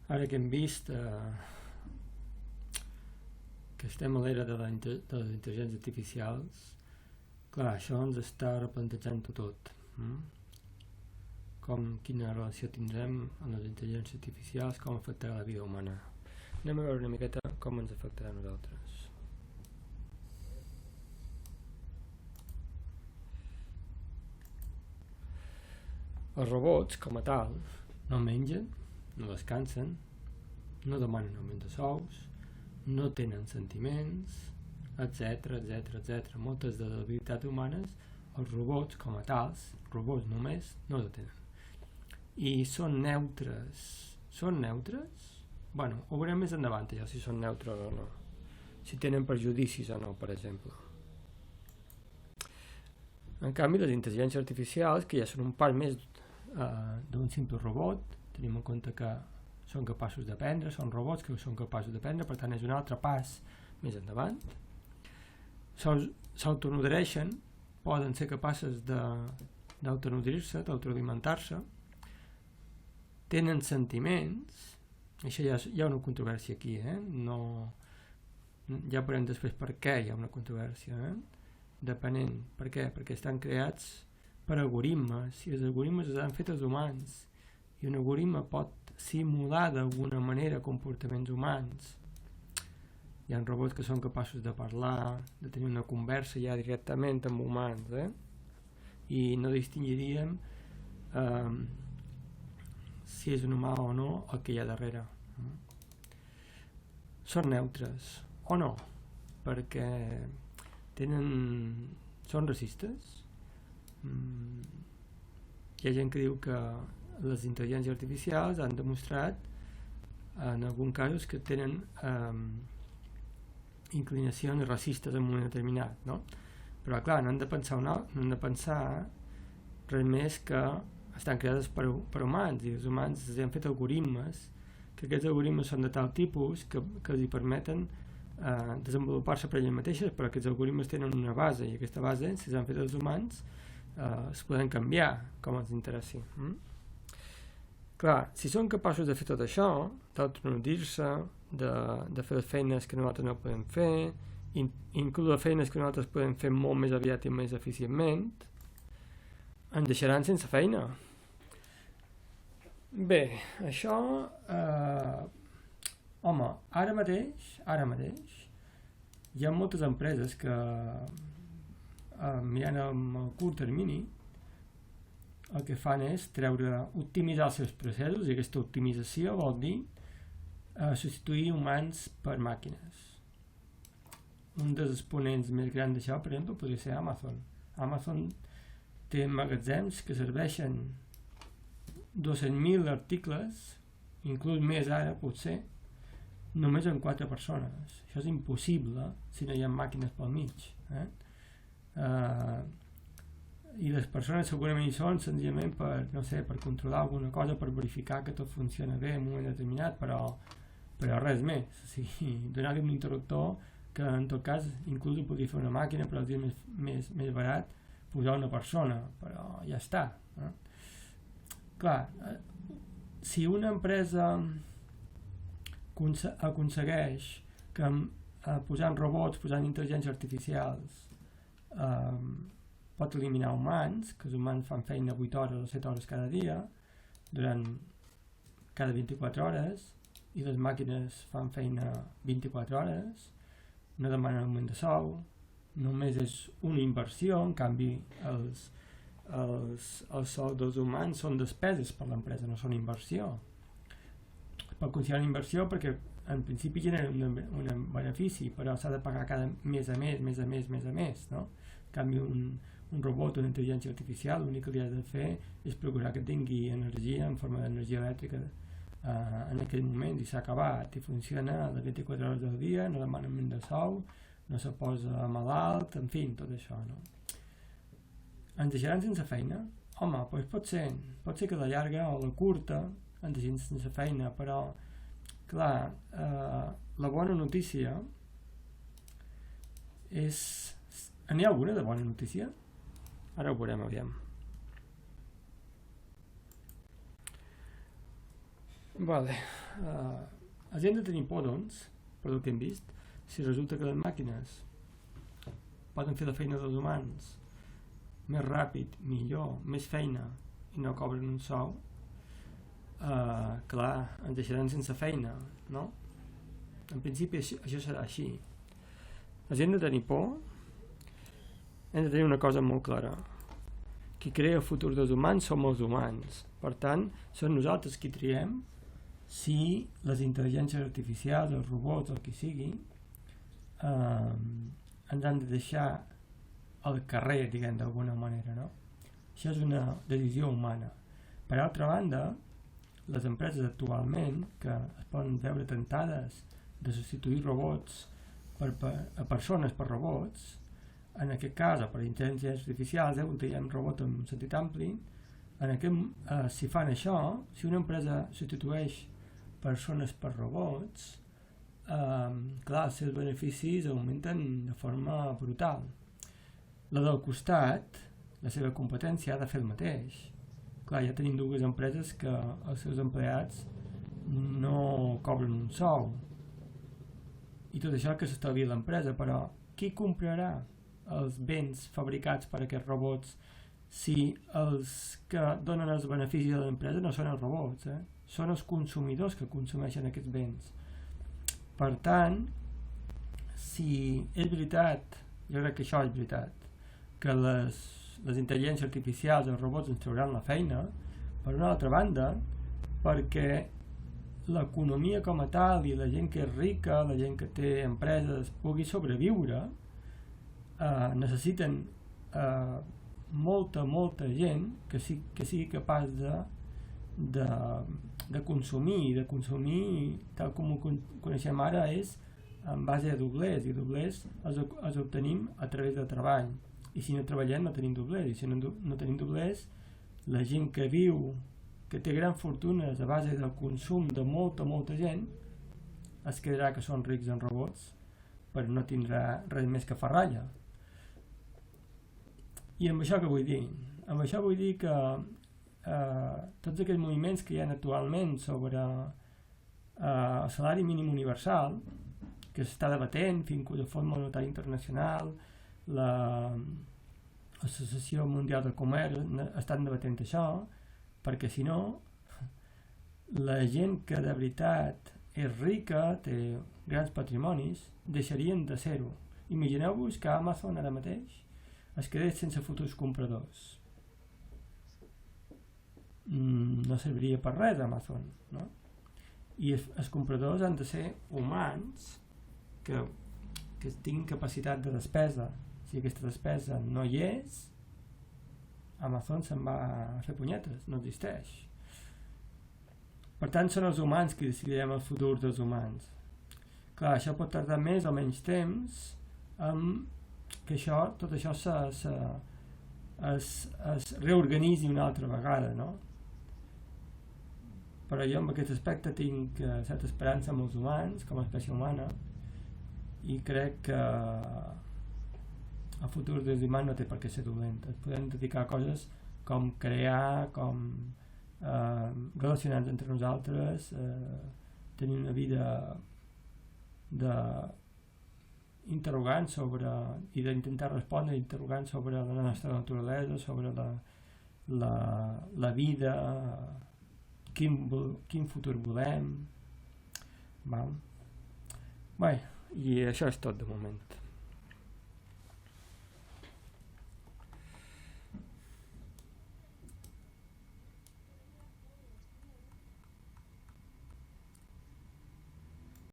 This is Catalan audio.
Ara que hem vist que estem a l'era de les intel·ligències artificials, clar, això ens està replantejant tot. Quina relació tindrem amb les intel·ligències artificials, com afectarà la vida humana. Anem a veure una miqueta com ens afectarà a nosaltres. Els robots, com a tal, no mengen, no descansen, no demanen augment de sous, no tenen sentiments, etc. Moltes de les habilitats humanes, els robots, com a tals, robots només, no la tenen. I són neutres. Són neutres? Bueno, ho veurem més endavant, ja, si són neutres o no. Si tenen perjudicis o no, per exemple. En canvi, les intel·ligències artificials, que ja són un pas més d'un simple robot, tenim en compte que són capaços d'aprendre, són robots que són capaços d'aprendre, per tant és un altre pas més endavant. S'autonodreixen, poden ser capaces d'autonodrir-se, d'autoalimentar-se, tenen sentiments, això hi ha una controvèrsia aquí, ja veurem després per què hi ha una controvèrsia, depenent, per què? Perquè estan creats per algoritmes, i els algoritmes estan fets els humans, i un algoritme pot simular d'alguna manera comportaments humans. Hi ha robots que són capaços de parlar, de tenir una conversa ja directament amb humans, i no distingiríem si és un humà o no el que hi ha darrere. Són neutres o no, perquè són racistes. Hi ha gent que diu que les intel·ligències artificials han demostrat en alguns casos que tenen inclinacions racistes en un moment determinat, no? Però clar, no hem de pensar res més que estan creades per humans, i els humans han fet algoritmes, que aquests algoritmes són de tal tipus que els permeten desenvolupar-se per elles mateixes, però aquests algoritmes tenen una base, i aquesta base, si s'han fet els humans, es poden canviar com els interessi. Clar, si són capaços de fer tot això, d'autonodrir-se, de fer les feines que nosaltres no podem fer, inclús les feines que nosaltres podem fer molt més aviat i més eficientment, ens deixaran sense feina. Bé, això home, ara mateix hi ha moltes empreses que mirant el curt termini el que fan és optimitzar els seus processos, i aquesta optimització vol dir substituir humans per màquines. Un dels exponents més grans d'això, per exemple, podria ser Amazon. Amazon té magatzems que serveixen 200.000 articles, inclús més ara potser, només amb 4 persones. Això és impossible si no hi ha màquines pel mig. I les persones segurament hi són senzillament per controlar alguna cosa, per verificar que tot funciona bé en un moment determinat, però res més. O sigui, donar-li un interruptor que en tot cas inclús ho podria fer una màquina, però és més barat posar una persona, però ja està. Clar, si una empresa aconsegueix que posant robots, posant intel·ligències artificials pot eliminar humans, que els humans fan feina 8 hores o 7 hores cada dia, cada 24 hores, i les màquines fan feina 24 hores, no demanen augment de sou, només és una inversió, en canvi els sous dels humans són despeses per l'empresa, no són inversió. Pot considerar una inversió perquè en principi genera un benefici, però s'ha de pagar cada mes a mes, no? En canvi, un robot o una intel·ligència artificial, l'únic que li has de fer és procurar que tingui energia en forma d'energia elèctrica en aquell moment, i s'ha acabat, i funciona a les 24 hores del dia, no demana augment de sou, no se posa malalt, en fi, tot això, no? Ens deixaran sense feina? Home, doncs pot ser que a la llarga o a la curta ens deixin sense feina, però clar, la bona notícia és... N'hi ha alguna de bona notícia? Ara ho veurem, aviam. Vale. Hem de tenir por, doncs, per el que hem vist, si resulta que les màquines poden fer la feina dels humans més ràpid, millor, més feina i no cobren un sou, clar, ens deixaran sense feina, no? En principi això serà així. Hem de tenir por, hem de tenir una cosa molt clara. Qui crea el futur dels humans som els humans. Per tant, són nosaltres qui triem si les intel·ligències artificials, els robots, el que sigui, ens han de deixar al carrer, diguem, d'alguna manera, no? Això és una decisió humana. Per altra banda, les empreses actualment, que es poden veure tentades de substituir robots a persones per robots, en aquest cas, per intel·ligències artificials, on diem robot en sentit ampli, si fan això, si una empresa substitueix persones per robots, clar, els seus beneficis augmenten de forma brutal. La del costat, la seva competència, ha de fer el mateix. Clar, ja tenim dues empreses que els seus empleats no cobren un sou. I tot això que s'estalvia l'empresa, però qui comprarà els béns fabricats per aquests robots si els que donen els beneficis de l'empresa no són els robots, són els consumidors que consumeixen aquests béns. Per tant, si és veritat, jo crec que això és veritat, que les intel·ligències artificials, els robots ens trauran la feina, per una altra banda, perquè l'economia com a tal i la gent que és rica, la gent que té empreses, pugui sobreviure, necessiten molta gent que sigui capaç de consumir tal com ho coneixem ara és en base a doblers, i doblers els obtenim a través del treball, i si no treballem no tenim doblers, i si no tenim doblers, la gent que viu, que té grans fortunes a base del consum de molta gent, es quedarà que són rics en robots, però no tindrà res més que ferralla. I amb això què vull dir? Amb això vull dir que tots aquests moviments que hi ha actualment sobre el salari mínim universal, que s'està debatent fins que el Fons Monetari Internacional, l'Associació Mundial de Comerç estan debatent això, perquè si no, la gent que de veritat és rica, té grans patrimonis, deixarien de ser-ho. Imagineu-vos que Amazon ara mateix es quedés sense futurs compradors. No serviria per res Amazon, no? I els compradors han de ser humans que tinguin capacitat de despesa. Si aquesta despesa no hi és, Amazon se'n va a fer punyetes, no existeix. Per tant, són els humans qui decidirem el futur dels humans. Clar, això pot tardar més o menys temps que tot això es reorganitzi una altra vegada, no? Però jo en aquest aspecte tinc certa esperança amb els humans, com a espècie humana, i crec que el futur dels humans no té per què ser dolent. Es podem dedicar a coses com crear, com relacionar-nos entre nosaltres, tenir una vida interrogant i d'intentar respondre interrogant sobre la nostra naturalesa, sobre la vida, quin futur volem. Bé, i això és tot de moment.